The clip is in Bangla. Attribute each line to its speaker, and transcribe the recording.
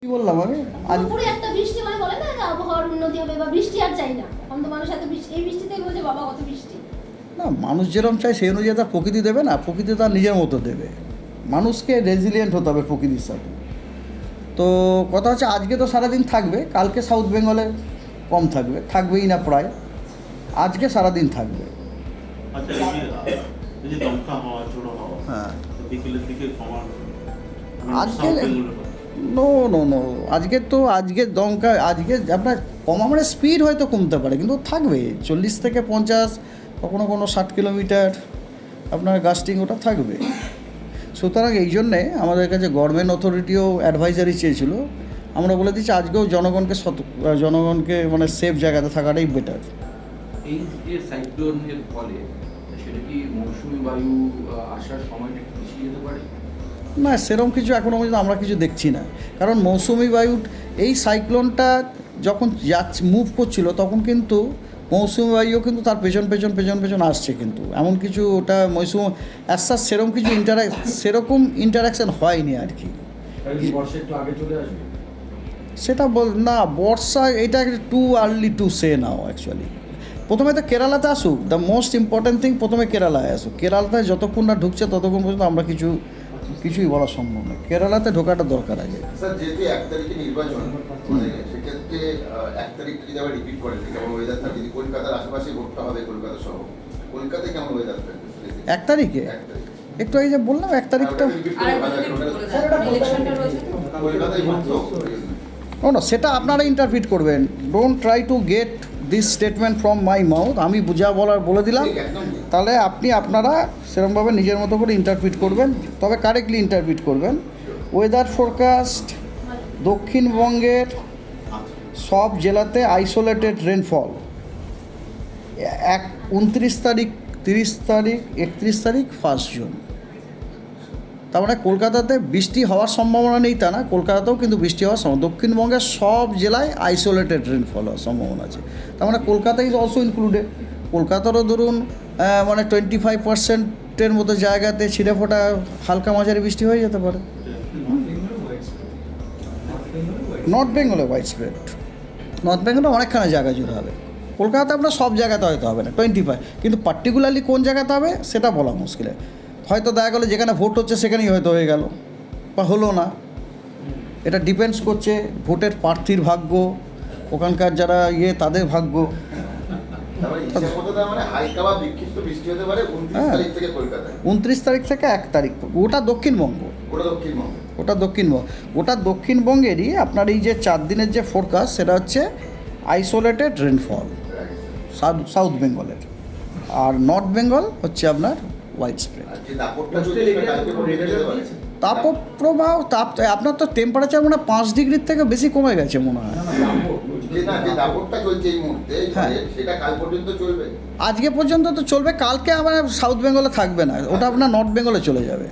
Speaker 1: কি বললাম আমি আজ
Speaker 2: পুরো একটা বৃষ্টি মানে বলে না যে আবহাওয়ার উন্নতি হবে বা বৃষ্টি আর চাই না, এখন তো মানুষ এত এই বৃষ্টিতেই বলছে বাবা কত বৃষ্টি।
Speaker 1: না, মানুষ যেরকম চায় সেই অনুযায়ী তার প্রকৃতি দেবে না, প্রকৃতি তার নিজের মতো দেবে। মানুষকে রেজিলিয়েন্ট হতে হবে প্রকৃতির সাথে। তো কথা হচ্ছে আজকে তো সারাদিন থাকবে, কালকে সাউথ বেঙ্গলে কম থাকবে, থাকবেই না প্রায়, আজকে সারাদিন থাকবে।
Speaker 3: আচ্ছা, এই যে দমকা হাওয়া, ঝোড়ো হাওয়া,
Speaker 1: হ্যাঁ,
Speaker 3: বিকেলের দিকে কমার
Speaker 1: আজকে নো নো নো আজকে দমকা আজকে আপনার কমা মানে স্পিড হয়তো কমতে পারে, কিন্তু থাকবে 40 থেকে 50, কখনো কোনো 60 কিলোমিটার আপনার গাস্টিং ওটা থাকবে। সুতরাং এই জন্যে আমাদের কাছে গভর্নমেন্ট অথরিটিও অ্যাডভাইজারি চেয়েছিল, আমরা বলে দিচ্ছি আজকেও জনগণকে মানে সেফ জায়গাতে থাকাটাই বেটার।
Speaker 4: এই যে সাইক্লোনের ফলে সেটা কি মৌসুমী বায়ু আসার সময়টা একটু পিছিয়ে যেতে পারে?
Speaker 1: না, সেরকম কিছু এখনও পর্যন্ত আমরা কিছু দেখছি না, কারণ মৌসুমি বায়ু এই সাইক্লোনটা যখন মুভ করছিল তখন কিন্তু মৌসুমি বায়ুও কিন্তু তার পেছন আসছে, কিন্তু এমন কিছু ওটা মৌসুম অ্যাসার সেরকম ইন্টারাকশান হয়নি আর কি।
Speaker 4: বর্ষা একটু আগে চলে আসবে
Speaker 1: সেটা না, বর্ষা এটা too early to say now actually. প্রথমে তো কেরালাতে আসুক, দ্য মোস্ট ইম্পর্ট্যান্ট থিং প্রথমে কেরালায় আসুক। কেরালাতে যতক্ষণ না ঢুকছে ততক্ষণ পর্যন্ত আমরা কিছুই বলা সম্ভব নয়। কেরালাতে ঢোকাটা দরকার আছে।
Speaker 5: স্যার, যেহেতু 1 তারিখে নির্বাচন, সেক্ষেত্রে 1 তারিখটা যদি আবার রিপিট করেন, কেমন ওয়েদার থাকবে? যদি কলকাতার আশেপাশে ভোটটা হবে, কলকাতা সহ, কলকাতায় কেমন ওয়েদার থাকবে
Speaker 1: 1 তারিখে?
Speaker 5: 1 তারিখ
Speaker 1: একটু আগে যে বললাম 1 তারিখটা
Speaker 5: কলকাতায়
Speaker 1: না, সেটা আপনারা ইন্টারপ্রিট করবেন। Don't try to get this statement from my mouth. আমি যা বলার বলে দিলাম, তাহলে আপনারা সেরকমভাবে নিজের মতো করে ইন্টারপ্রিট করবেন, তবে কারেক্টলি ইন্টারপ্রিট করবেন। ওয়েদার ফোরকাস্ট দক্ষিণবঙ্গের সব জেলাতে আইসোলেটেড রেনফল 29 তারিখ, 30 তারিখ, 31 তারিখ, 1 জুন। তার মানে কলকাতাতে বৃষ্টি হওয়ার সম্ভাবনা নেই তা না, কলকাতাতেও কিন্তু বৃষ্টি হওয়ার সম্ভাবনা। দক্ষিণবঙ্গের সব জেলায় আইসোলেটেড রেনফল হওয়ার সম্ভাবনা আছে। তার মানে কলকাতা ইজ অলসো ইনক্লুডেড। কলকাতারও ধরুন মানে 25% মতো জায়গাতে ছিঁড়ে ফোটা হালকা মাঝারি বৃষ্টি হয়ে যেতে পারে। নর্থ বেঙ্গলে হোয়াইট স্প্রেড, নর্থ বেঙ্গলে অনেকখানি জায়গা জুড়ে হবে। কলকাতাতে আপনার সব জায়গাতে হয়তো হবে না 25, কিন্তু পার্টিকুলারলি কোন জায়গাতে হবে সেটা বলা মুশকিল। হয়তো দেখা গেলো যেখানে ভোট হচ্ছে সেখানেই হয়তো হয়ে গেল বা হলো না। এটা ডিপেন্ডস করছে ভোটের প্রার্থীর ভাগ্য, ওখানকার যারা তাদের ভাগ্য। 29 তারিখ থেকে 1 তারিখ, ওটা দক্ষিণবঙ্গ, ওটা দক্ষিণবঙ্গেরই আপনার এই যে 4 দিনের যে ফোরকাস্ট, সেটা হচ্ছে আইসোলেটেড রেনফল সাউথ বেঙ্গলের, আর নর্থ বেঙ্গল হচ্ছে আপনার হোয়াইট স্প্রেড। তাপপ্রবাহ আপনার তো টেম্পারেচার মনে হয় 5 ডিগ্রির থেকে বেশি কমে গেছে মনে হয়। হ্যাঁ, আজকে পর্যন্ত তো চলবে, কালকে আবার সাউথ বেঙ্গলে থাকবে না, ওটা আপনার নর্থ বেঙ্গলে চলে যাবে।